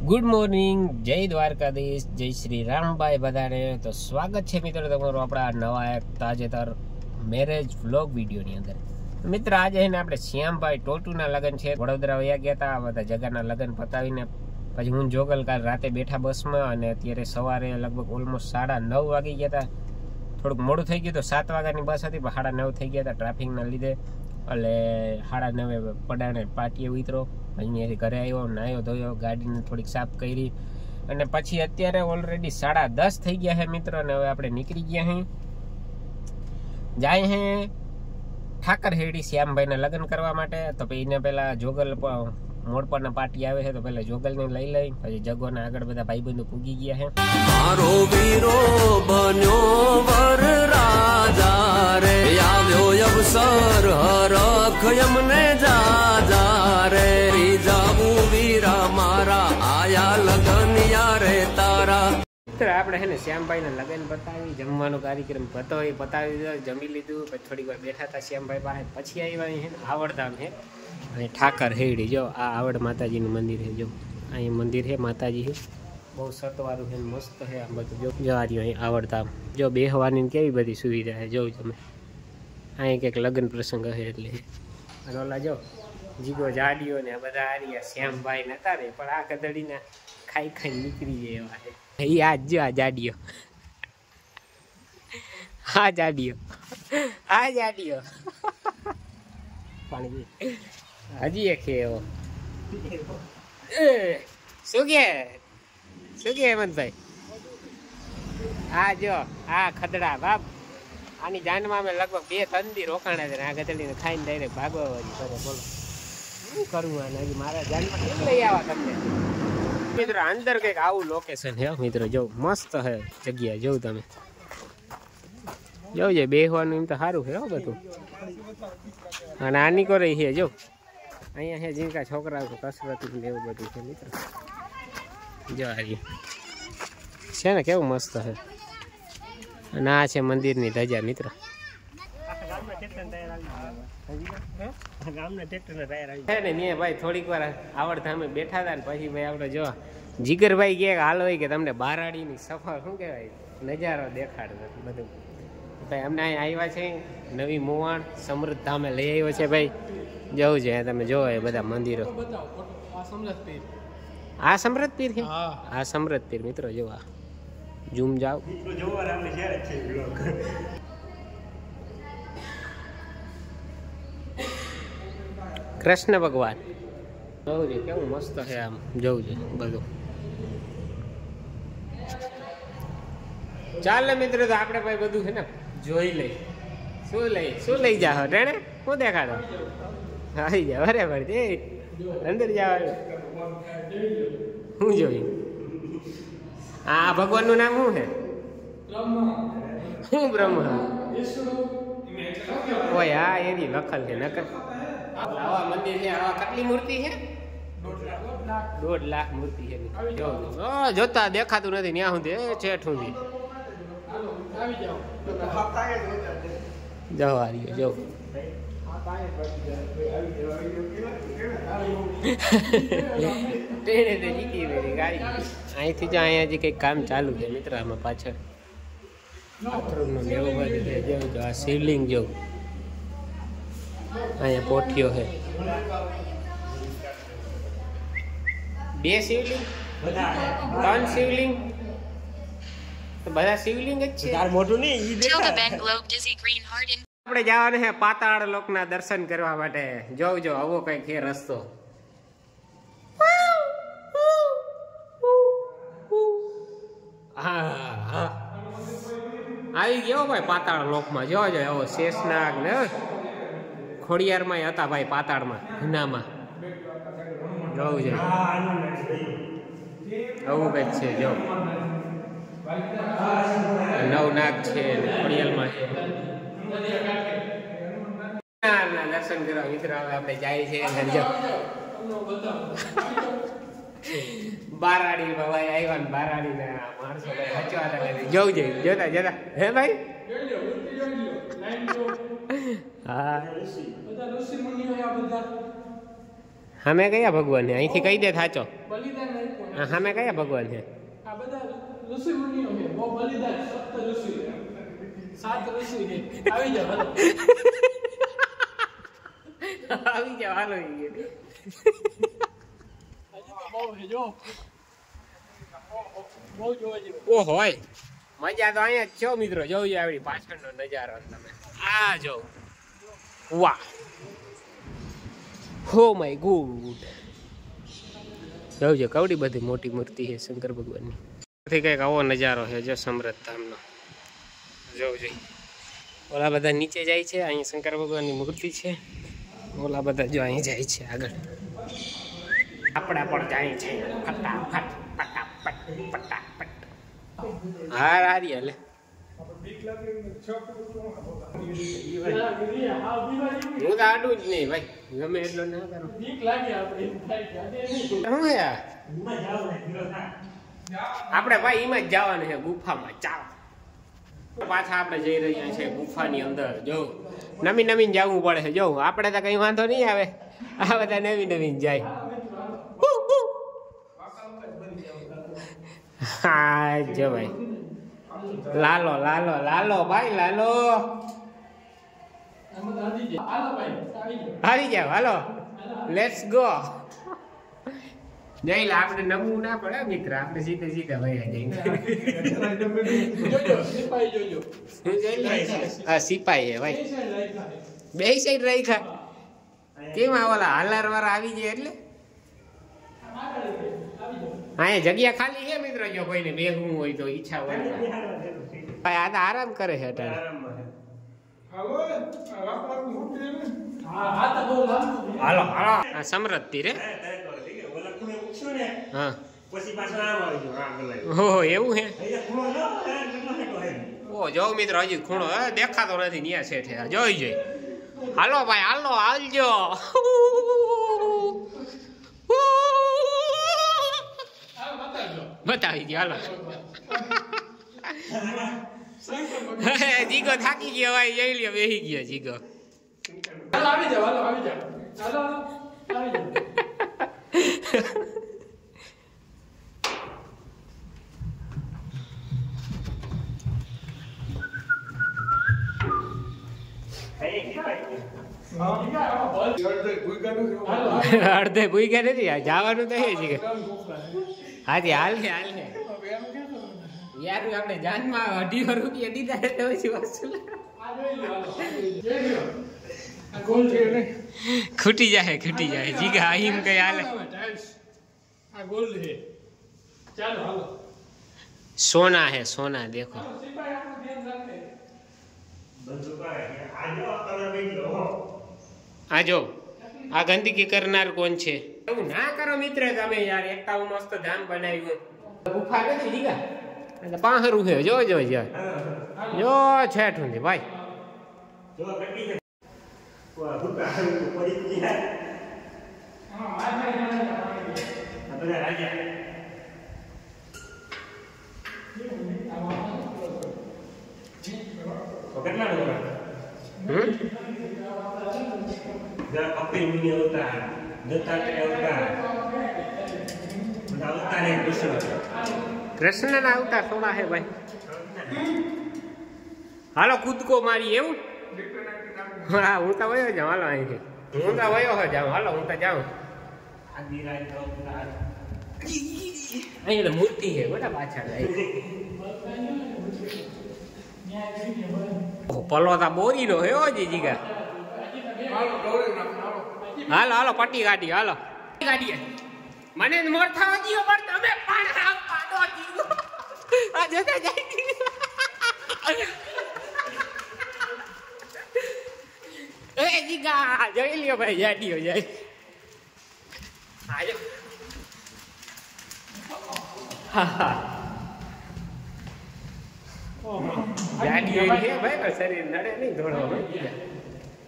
Good morning, જય દ્વારકાધીશ, જય શ્રી રામભાઈ બધાને. તો સ્વાગત છે મિત્રો તમારું આપણા નવા એક તાજેતર મેરેજ વ્લોગ વિડીયોની અંદર. મિત્ર આજે આપણે શ્યામભાઈ ટોટુના લગ્ન છે, વડોદરા વયા ગયા હતા. બધા જગાના લગ્ન પતાવીને પછી હું જોગલ કાલ રાતે બેઠા બસમાં, અને અત્યારે સવારે લગભગ ઓલમોસ્ટ 9:30 વાગી ગયા હતા. થોડુંક મોડું થઈ ગયું તો 7 વાગ્યાની બસ હતી, પણ 9:30 થઈ ગયા હતા ટ્રાફિકના લીધે. એટલે 9:30 પડાને પાટીએ ઉતરો. અહીંયાથી ઘરે આવ્યો, નાહ્યો ધોયો, ગાડીને થોડીક સાફ કરી, અને પછી અત્યારે ઓલરેડી 10:30 થઈ ગયા છે મિત્ર. અને હવે આપણે નીકળી ગયા અહીં, જાય હે ઠાકર હેડી શ્યામભાઈના લગ્ન કરવા માટે. તો પછી એને પેલા જોગલ મોડ પરના પાર્ટી આવે છે, તો પેલા જોગલને લઈ લઈ, પછી જગોના આગળ બધા ભાઈબંધો પૂગી ગયા છે. મારો વીરો બન્યો વર રાજા રે, આવ્યો અવસર હરખ એમને જાજા રે, રીજાવું વીરા મારા આયા લગન યારે તારા. આપણે છે ને શ્યામભાઈના લગ્ન પતાવી, જમવાનો કાર્યક્રમ પતાવી દીધો, જમી લીધું. પછી થોડીક વાર બેઠા હતા શ્યામભાઈ પાસે. પછી આવ્યા છે ને આવડધામ છે અને ઠાકર હેડી. જો આ આવડ માતાજીનું મંદિર છે, જો અહીં મંદિર છે માતાજી છે, બહુ સતવારું છે, મસ્ત છે. આ બધું જો આ રહ્યું અહીં આવડધામ. જો બેહવાની કેવી બધી સુવિધા છે, જોઉં તમે. અહીં કંઈક લગ્ન પ્રસંગ હશે એટલે. અને ઓલા જો જીગો જાડીઓ ને બધા આ રહ્યા શ્યામભાઈ નતા ને, પણ આ કદડીના ખાઈ નીકળી જાય એવા છે. આ જો આ જાડીઓ, આ જાડીઓ, આ જાડીઓ પાણી હજી એક છે એવો. શું કે હેમંતભાઈ? આ જો આ ખદડા બાપ, આની જાનમાં અમે લગભગ 2-3 દી રોકાણા છે. આ ગધેડીને ખાઈને ડાયરેક્ટ ભાગવા કરે. બોલો શું કરવું આને? હજી મારા જાનમાં કેમ લઈ આવા તમને મિત્રો? અંદર કંઈક આવું લોકેશન છે મિત્રો, જો મસ્ત છે જગ્યા. જોઉં તમે જોઉં છે બેહવાનું એમ તો સારું છે બધું. અને આની કો રહી છે જો અહીંયા છે જીનકા છોકરાઓ કસરત એવું બધું છે મિત્રો. જો આ છે ને કેવું મસ્ત છે. અને આ છે મંદિરની ધજા મિત્રો. ભાઈ થોડીક વાર આવડધામે બેઠા હતા ને પછી ભાઈ આપણે જો જીગરભાઈ કે હાલ હોય કે તમને બારાડીની સફર શું કહેવાય નજારો દેખાડ બધું. ભાઈ અમને અહીં આવ્યા છે નવી મોવાણ સમૃદ્ધ ધામે લઈ આવ્યો છે ભાઈ. જવું છે તમે જોવો એ બધા મંદિરો. આ સમૃદ્ધ પીર છે, આ સમૃદ્ધ પીર મિત્રો. જોવા ઝૂમ જાવ. કૃષ્ણ ભગવાન જોવું છે કેવું મસ્ત છે. આમ જવું છે બધું. ચાલે મિત્રો, તો આપણે ભાઈ બધું છે ને જોઈ લઈ. શું લઈ જાઓ રેણે? શું દેખાડો? આવી જાવ બરાબર છે. અંદર જવાનું શું જોયું? આ ભગવાનનું નામ શું છે? શું બ્રહ્મા? ઓય હા એની લખલ છે નકર. આવા મંદિર છે, આવા કેટલી મૂર્તિ છે? 1.5 લાખ મૂર્તિ છે. જોતા દેખાતું નથી ત્યાં સુધી છેઠ સુધી. જવારીઓ જો અહીંથી જો અહીંયા જે કંઈક કામ ચાલુ છે મિત્ર. આમાં પાછળ બાથરૂમનું એવું બધું છે. જો આ શિવલિંગ જો અહીંયા પોઠીઓ છે. 2 શિવલિંગ, 3 શિવલિંગ, બધા શિવલિંગ જ છે. આપણે જવાનું છે પાતાળ લોકના દર્શન કરવા માટે. જોજો આવો કઈક છે રસ્તો. હા આવી ગયો ભાઈ પાતાળ લોકમાં. જોજો આવો શેષનાગ ને ખોડિયારમાં હતા ભાઈ, પાતાળમાં જૂનામાં. જોવું છે આવું કઈક છે. જો નવનાગ છે, ખોડિયારમાં છે. દર્શન કરવા મિત્ર આપણે જાય છે. બારાડી ભાઈ આવ્યા ને બારાડી ના માણસો ભાઈ હચવા જવું છે. જોતા હે ભાઈ. હા અમે કયા ભગવાન ને અહીંથી કહી દે થાચો. સામે કયા ભગવાન છે? આ બધા ઋષિ મુનિઓ છે. બહુ બલિદાન સપ્ત ઋષિ. 7 ઋષિ છે. આવી જાવ હાલો. આવી જાવ હાલો. બહુ છે જો. બહુ જોવા જેવું. ઓ હોય મજા તો અહીંયા જ છો મિત્રો. જોજો આપણી પાછળનો નજારો તમે. આ જો વાહ હો માય ગુડ. જોજો કવડી બધી મોટી મૂર્તિ છે શંકર ભગવાનની. કંઈક આવો નજારો છે જો સમરથ ધામનો. જોજો ઓલા બધા નીચે જાય છે, અહીં શંકર ભગવાનની મૂર્તિ છે. ઓલા બધા જો અહીં જાય છે આગળ. આપણા પણ જાય છે ફટાફટ ફટાફટ ફટાફટ. હા રારી હાલે. હું તો આડું જ નહીં ભાઈ, ગમે એટલો ના કરો. શું હે આપણે ભાઈ એમાં જ જવાનું છે ગુફામાં. ચાલો પાછા આપણે જઈ રહ્યા છે ગુફાની અંદર. જો નવીન નવીન જવું પડે છે. જો આપણે તો કઈ વાંધો નહીં આવે, આ બધા નવીન નવીન જાય. હા જો ભાઈ લાલો લાલો લાલો ભાઈ લાલો. આવી જાવ હાલો લેટ્સ ગો. જઈ લે આપણે નમવું ના પડે મિત્ર, આપણે સીધે સીધા ભાઈ જઈ. હા સિપાઈ હે ભાઈ. બે સાઈડ રાખ્યા કેમ? ઓલા હાલાર વાળા આવી જાય એટલે અહીંયા જગ્યા ખાલી છે મિત્રો. જો કોઈને બેહવું હોય તો ઈચ્છા હોય ભાઈ. આ તો આરામ કરે છે અત્યારે. હાલો હાલો આ સમૃદ્ધિ રે. હા ઓહો એવું હે. ઓ જો મિત્રો હજી ખૂણો દેખાતો નથી. ન્યા છે જોઈ જોઈ. હાલો ભાઈ હાલો હાલજો. બતાવી ગયો હાલો. જીગો થાકી ગયો ભાઈ. જઈ લ્યો બેસી ગયો જીગો. આવી જાવ હાલો આવી જાવ હાલો આવી જાવ. અડધે ભૂઈ નથી જવાનું તો હે જીગો. હાજી હાલ છે હાલ છે યાર. આપણે જાનમાં 250 રૂપિયા દીધા તો પછી વસૂલ ખૂટી જાય જીગા. આહીમ કઈ હાલે. આ ગોલ્ડ છે. ચાલો હાલો. સોના है सोना देखो. આ જો આ ગંદકી કરનાર કોણ છે? એવું ના કરો મિત્ર તમે યાર. એકતાવું મસ્ત ધામ બનાવ્યું. ગુફા નથી જીગા એટલે પાહરું છે. જો જો જો જો છેઠું છે ભાઈ. कृष्ण ना अवतार थोड़ा है भाई. हालो कूदको मारी એવું. હા હું તો વયો જાઉં. હાલો અહીંથી હું તો વયો જાઉં. હાલો હું તો જાઉં. અહીંયા તો મૂર્તિ છે બધા પાછળ. પલો તા બોરી નો હે જીગા. હાલો હાલો પટ્ટી કાઢી. હાલો કાઢીએ. મને મોર થવા દીયો પણ તમે પણ પાડો દીધો. આ જતા જાય. એ જીગા જોઈ લ્યો ભાઈ. જાડીઓ જાય. આજો જાડીઓ હે ભાઈ. શરીર નડે નહીં થોડો.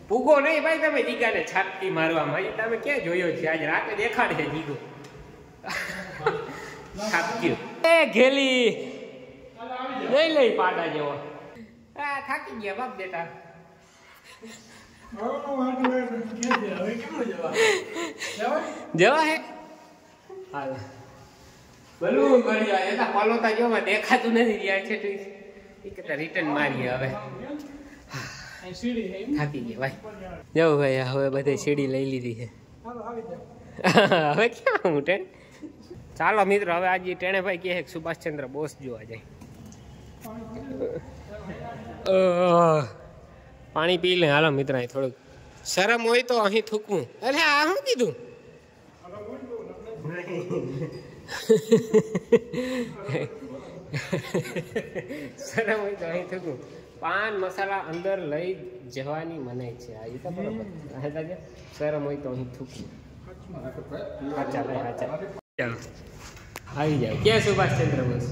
પૂગો નહીં ભાઈ તમે જીગાને છાપટી મારવામાં. તમે ક્યાં જોયો છે? આજ રાતે દેખાડે જીગો છાપક્યું. એ ઘેલી લઈ લઈ પાડા જેવો. આ થાકી ગયા બાપ બેટા. જવા હે હાલ ભલું કર્યું એના પલોતા જોવા દેખાતું નથી યાર છે એ કહેતા રિટર્ન મારીએ હવે અહીં સીડી છે એમ? થાકી ગયા ભાઈ જવું ભાઈ હવે બધે સીડી લઈ લીધી છે હાલો આવી જાઓ. હવે ક્યાં હું ટ્રેન ચાલો મિત્રો હવે આજે ટેણે ભાઈ કહે કે સુભાષચંદ્ર બોઝ જોવા જાય પાણી પી લે હાલો મિત્ર અહીં થોડુંક શરમ હોય તો અહીં થૂકવું અરે આ શું કીધું શરમ હોય તો અહીં થૂકવું પાન મસાલા અંદર લઈ જવાની મનાઈ છે આ એ તો બરોબર શરમ હોય તો અહીં થૂકવું ચાલો આવી જાવ ક્યાં સુભાષચંદ્ર બોઝ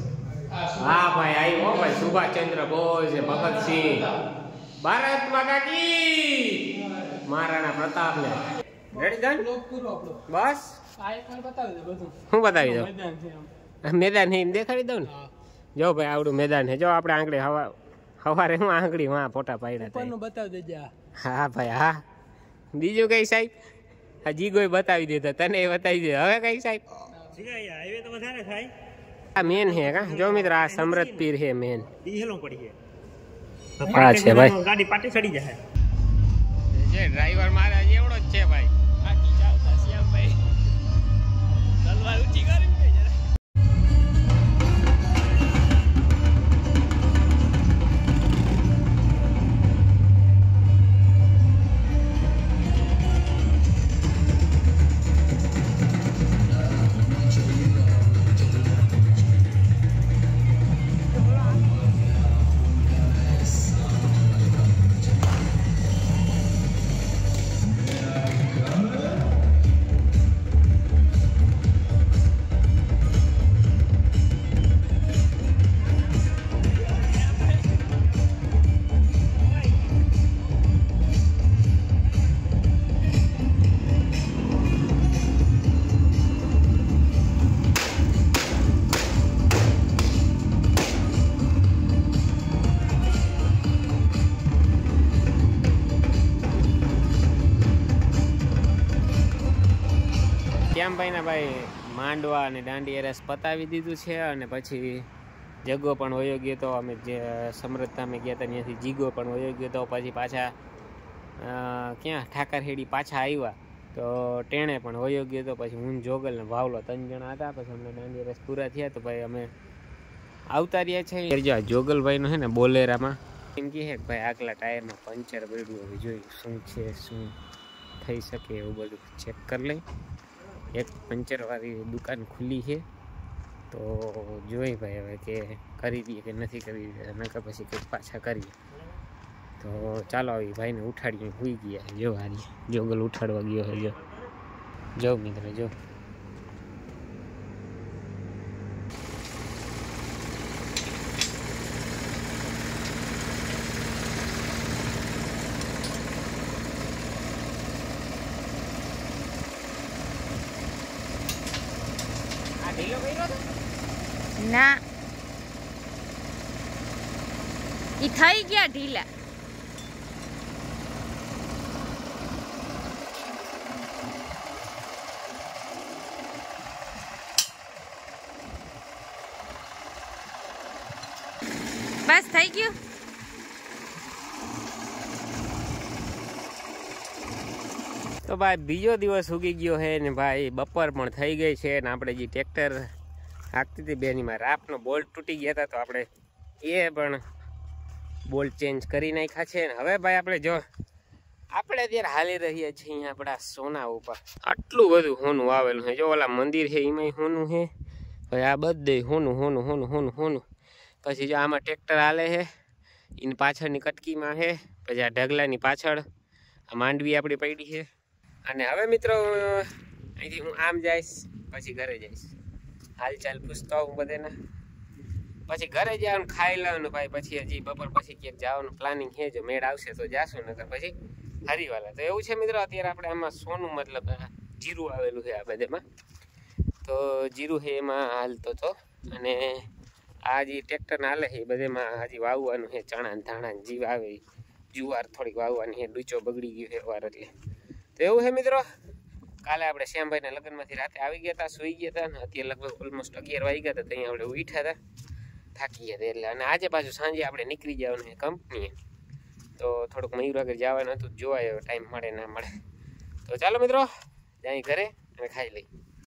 હા ભાઈ આવ્યો ભાઈ સુભાષચંદ્ર બોઝ ભગતસિંહ ભારત માતા કી મહારાણા પ્રતાપ ને રેડી ડન બ્લોગ પૂરો આપણો. બસ આ એક વાર બતાવી દે બધું. હું બતાવી દઉં મેદાન છે આમ. મેદાન છે એમ દેખાડી દઉં ને હા. જો ભાઈ આવડું મેદાન છે જો આપણે આંગળી સવારે હું આંગળી માં ફોટા પાડ્યા હતા ઉપરનું બતાવી દેજે આ. હા ભાઈ હા બીજું કઈ સાહેબ આ જીગોય બતાવી દીધો તને એ બતાવી દીધો હવે કઈ સાહેબ આ મેન હે કા જો મિત્ર આ સમરથ પીર હે મેન હા છે ભાઈ ગાડી પાટી ચડી જાય જે ડ્રાઈવર મારા એવડો જ છે ભાઈ આખી ચાલતા શ્યામભાઈ તલવાર ઊંચી કરી શ્યામભાઈના ભાઈ માંડવા અને દાંડિયા રસ પતાવી દીધું છે અને પછી જગ્ગો પણ વયો ગયો તો અમે જે સમૃદ્ધતા અમે ગયા હતા ત્યાંથી જીગો પણ વયો ગયો તો પછી પાછા ક્યાં ઠાકરહેડી પાછા આવ્યા તો ટેણે પણ વયો ગયો તો પછી હું જોગલ ને ભાવલો 3 જણા હતા પછી અમને દાંડિયા રસ પૂરા થયા તો ભાઈ અમે આવતા રહ્યા છે જો જોગલભાઈનો છે ને બોલેરામાં એમ કહે કે ભાઈ આગલા ટાયરમાં પંચર પડ્યું હવે જોઈ શું છે શું થઈ શકે એવું બધું ચેક કરી લઈ એક પંચરવાળી દુકાન ખુલ્લી છે તો જોઈ ભાઈ હવે કે કરી દઈએ કે નથી કરી દઈએ નકર પછી કંઈક પાછા કરીએ તો ચાલો આવી ભાઈને ઉઠાડીને સુઈ ગયા જો હારી જોગલ ઉઠાડવા ગયો છે જો મિત્ર જો ના ઈ થઈ ગયા ઢીલા બસ થઈ ગયું તો ભાઈ બીજો દિવસ ઉગી ગયો છે ને ભાઈ બપોર પણ થઈ ગઈ છે ને આપણે જે ટ્રેક્ટર હાંકતી હતી બેનીમાં રાપનો બોલ્ટ તૂટી ગયા હતા તો આપણે એ પણ બોલ્ટ ચેન્જ કરી નાખ્યા છે ને હવે ભાઈ આપણે જો આપણે અત્યારે હાલી રહ્યા છીએ અહીંયા આપણા સોના ઉપર આટલું બધું હોનું આવેલું છે જો ઓલા મંદિર છે એમાંય હોનું છે ભાઈ આ બધે હોનું હોનું હોનું હોનું હોનું પછી જો આમાં ટ્રેક્ટર હાલે છે એની પાછળની કટકીમાં છે પછી આ ઢગલાની પાછળ આ માંડવી આપણી પડી છે અને હવે મિત્રો અહીંથી હું આમ જઈશ પછી ઘરે જઈશ હાલચાલ પૂછતો હું બધાને પછી ઘરે જવાનું ખાઈ લેવાનું ભાઈ પછી હજી બપોર પછી ક્યાંક જવાનું પ્લાનિંગ છે જો મેળ આવશે તો જાશું નકર પછી હરીવાલા તો એવું છે મિત્રો અત્યારે આપણે આમાં સોનું મતલબ જીરું આવેલું છે આ બધામાં તો જીરું છે એમાં હાલતો તો અને આ જે ટ્રેક્ટર હાલે છે એ બધામાં હજી વાવવાનું છે ચણા ધાણા જીવ આવે જુવાર થોડીક વાવવાની છે ડૂચો બગડી ગયો છે વાર એટલે તો એવું છે મિત્રો કાલે આપણે શ્યામભાઈના લગ્નમાંથી રાતે આવી ગયા હતા, સૂઈ ગયા હતા, અને અત્યારે લગભગ ઓલમોસ્ટ 11 વાગી ગયા હતા. ત્યાં આપણે ઉઠ્યા હતા, થાકી ગયા હતા એટલે. અને આજે પાછું સાંજે આપણે નીકળી જવાનું કંપનીએ, તો થોડુંક મયુર આગળ જવાનું હતું, જોવાય ટાઈમ મળે ના મળે. તો ચાલો મિત્રો, જાય ઘરે અને ખાઈ લઈ.